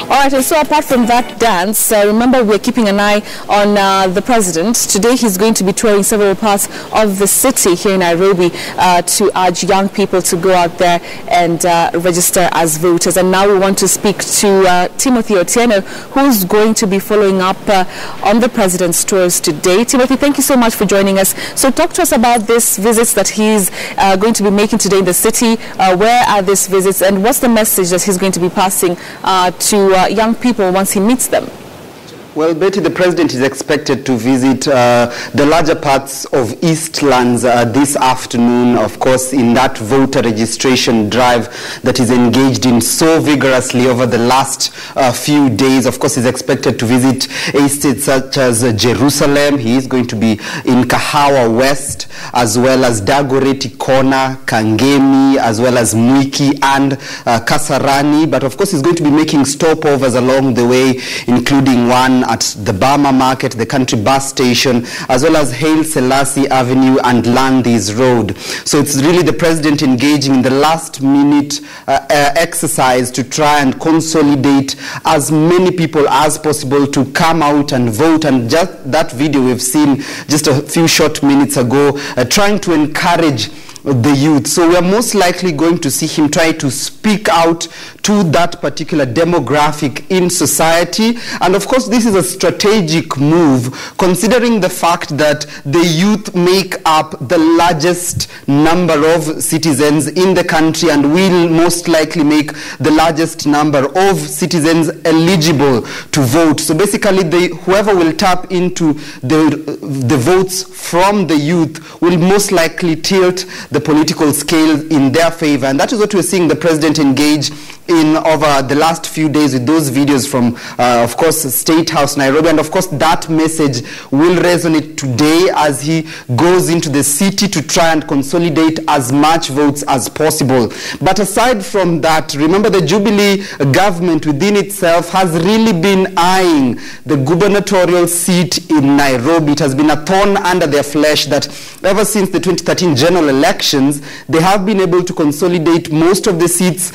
All right, and so apart from that dance, remember we're keeping an eye on the president. Today he's going to be touring several parts of the city here in Nairobi to urge young people to go out there and register as voters. And now we want to speak to Timothy Otieno, who's going to be following up on the president's tours today. Timothy, thank you so much for joining us. So talk to us about these visits that he's going to be making today in the city. Where are these visits and what's the message that he's going to be passing to young people once he meets them? Well, Betty, the president is expected to visit the larger parts of Eastlands this afternoon, of course, in that voter registration drive that is engaged in so vigorously over the last few days. Of course, he's expected to visit estates such as Jerusalem. He is going to be in Kahawa West, as well as Dagoretti Corner, Kangemi, as well as Mwiki and Kasarani. But of course, he's going to be making stopovers along the way, including one at the Bama Market, the country bus station, as well as Haile Selassie Avenue and Landis Road. So it's really the president engaging in the last minute exercise to try and consolidate as many people as possible to come out and vote. And just that video we've seen just a few short minutes ago, trying to encourage the youth. So we are most likely going to see him try to speak out to that particular demographic in society. And of course, this is a strategic move, considering the fact that the youth make up the largest number of citizens in the country and will most likely make the largest number of citizens eligible to vote. So basically, whoever will tap into the votes from the youth will most likely tilt the political scale in their favor. And that is what we're seeing the president engage in over the last few days with those videos from, of course, State House, Nairobi. And of course, that message will resonate today as he goes into the city to try and consolidate as much votes as possible. But aside from that, remember the Jubilee government within itself has really been eyeing the gubernatorial seat in Nairobi. It has been a thorn under their flesh that ever since the 2013 general elections, they have been able to consolidate most of the seats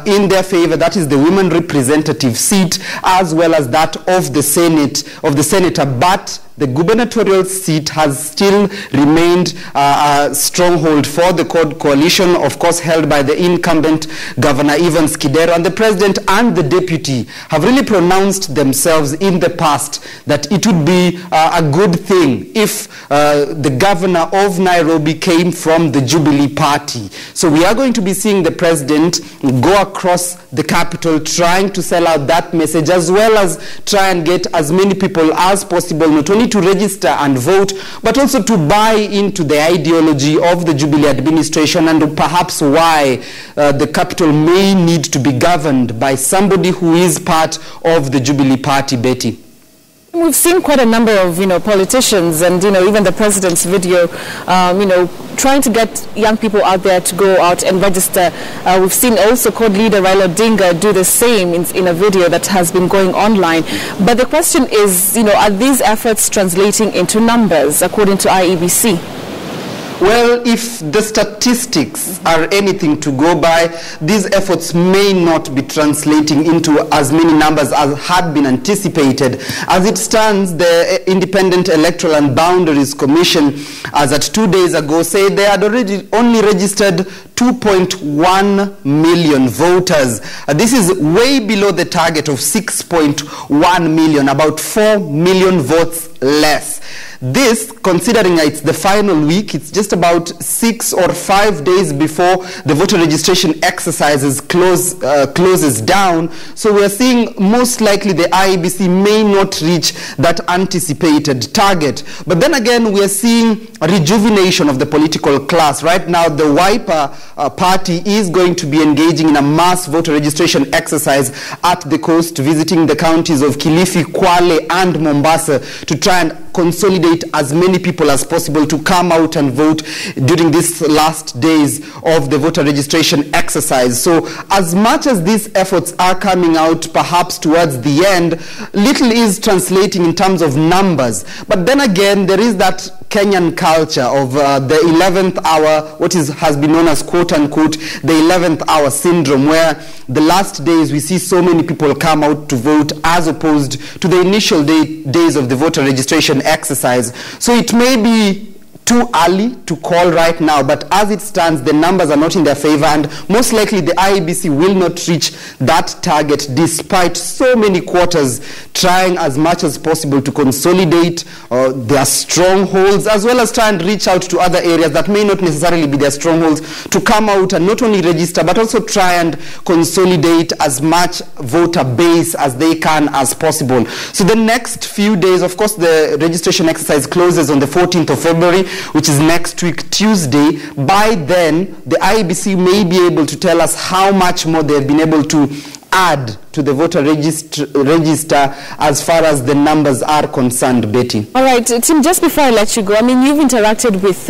in their favor. That is the women representative seat, as well as that of the senator. But the gubernatorial seat has still remained a stronghold for the coalition, of course, held by the incumbent Governor Evans Kidero. And the president and the deputy have really pronounced themselves in the past that it would be a good thing if the governor of Nairobi came from the Jubilee party. So we are going to be seeing the president go across the capital trying to sell out that message, as well as try and get as many people as possible, not only to register and vote, but also to buy into the ideology of the Jubilee administration, and perhaps why the capital may need to be governed by somebody who is part of the Jubilee party, Betty. We've seen quite a number of, politicians and, even the president's video, trying to get young people out there to go out and register. We've seen also CORD leader Raila Odinga do the same in a video that has been going online. But the question is, are these efforts translating into numbers according to IEBC? Well, if the statistics are anything to go by, these efforts may not be translating into as many numbers as had been anticipated. As it stands, the Independent Electoral and Boundaries Commission, as at 2 days ago, said they had already only registered 2.1 million voters. This is way below the target of 6.1 million, about 4 million votes less. This, considering it's the final week, it's just about 6 or 5 days before the voter registration exercises closes down. So we're seeing most likely the IEBC may not reach that anticipated target. But then again, we're seeing a rejuvenation of the political class. Right now, the Wiper party is going to be engaging in a mass voter registration exercise at the coast, visiting the counties of Kilifi, Kwale, and Mombasa to try and consolidate as many people as possible to come out and vote during these last days of the voter registration exercise. So as much as these efforts are coming out perhaps towards the end, little is translating in terms of numbers. But then again, there is that Kenyan culture of the 11th hour, what has been known as quote quote-unquote the 11th hour syndrome, where the last days we see so many people come out to vote as opposed to the initial days of the voter registration exercise. So it may be too early to call right now, but as it stands, the numbers are not in their favor, and most likely the IEBC will not reach that target despite so many quarters trying as much as possible to consolidate their strongholds, as well as try and reach out to other areas that may not necessarily be their strongholds, to come out and not only register but also try and consolidate as much voter base as they can as possible. So the next few days, of course, the registration exercise closes on the 14th of February, which is next week, Tuesday. By then, the IEBC may be able to tell us how much more they've been able to add to the voter register as far as the numbers are concerned, Betty. All right, Tim, just before I let you go, I mean, you've interacted with,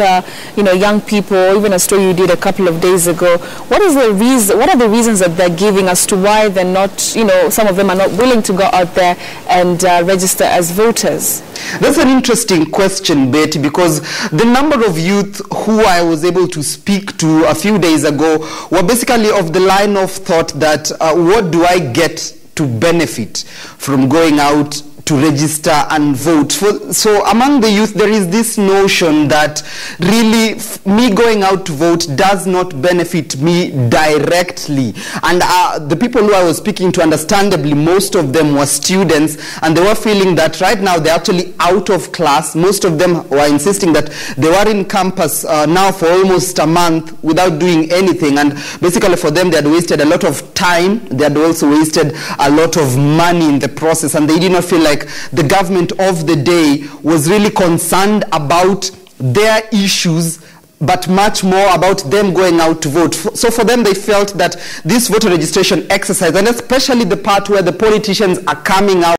young people, even a story you did a couple of days ago. What are the reasons that they're giving as to why they're not, some of them are not willing to go out there and register as voters? That's an interesting question, Betty, because the number of youth who I was able to speak to a few days ago were basically of the line of thought that what do I get to benefit from going out to register and vote? So among the youth, there is this notion that really me going out to vote does not benefit me directly. And the people who I was speaking to, understandably, most of them were students, and they were feeling that right now they're actually out of class. Most of them were insisting that they were in campus now for almost a month without doing anything, and basically for them they had wasted a lot of time, they had also wasted a lot of money in the process, and they did not feel like the government of the day was really concerned about their issues, but much more about them going out to vote. So for them, they felt that this voter registration exercise, and especially the part where the politicians are coming out